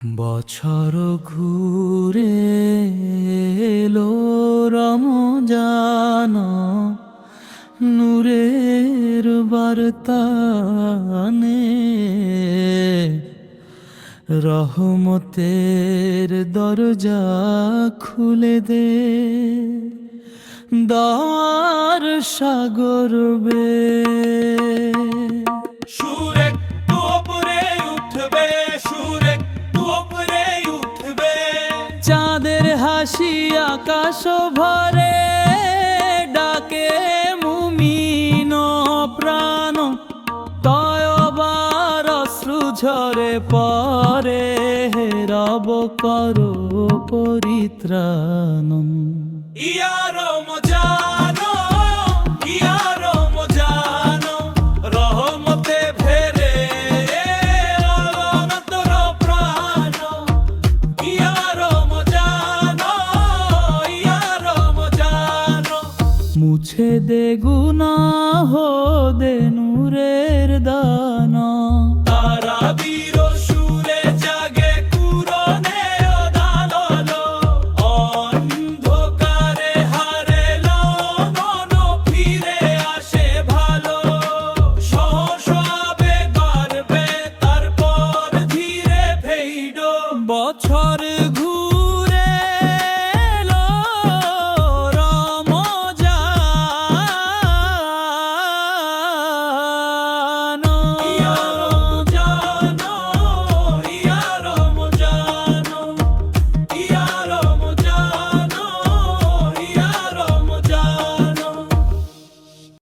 বছর ঘুরে এলো রমজান, নূরের বার্তানে রহমতের দরজা খুলে দে, দয়ার সাগর বে। সুর একটু উপরে উঠবে, সুর একটু উপরে উঠবে। চাঁদের হাসি আকাশ ভরে ডাকে মুমিন প্রাণ, তয়বার অশ্রু ঝরে পরে রব করো পরিত্রাণ। ইয়া রমজানো, ইয়া রমজানো, রহমতে ভেরে আলোন তোর প্রাণ। ইয়া রমজানো, ইয়া রমজানো, মুছে দে গুনাহ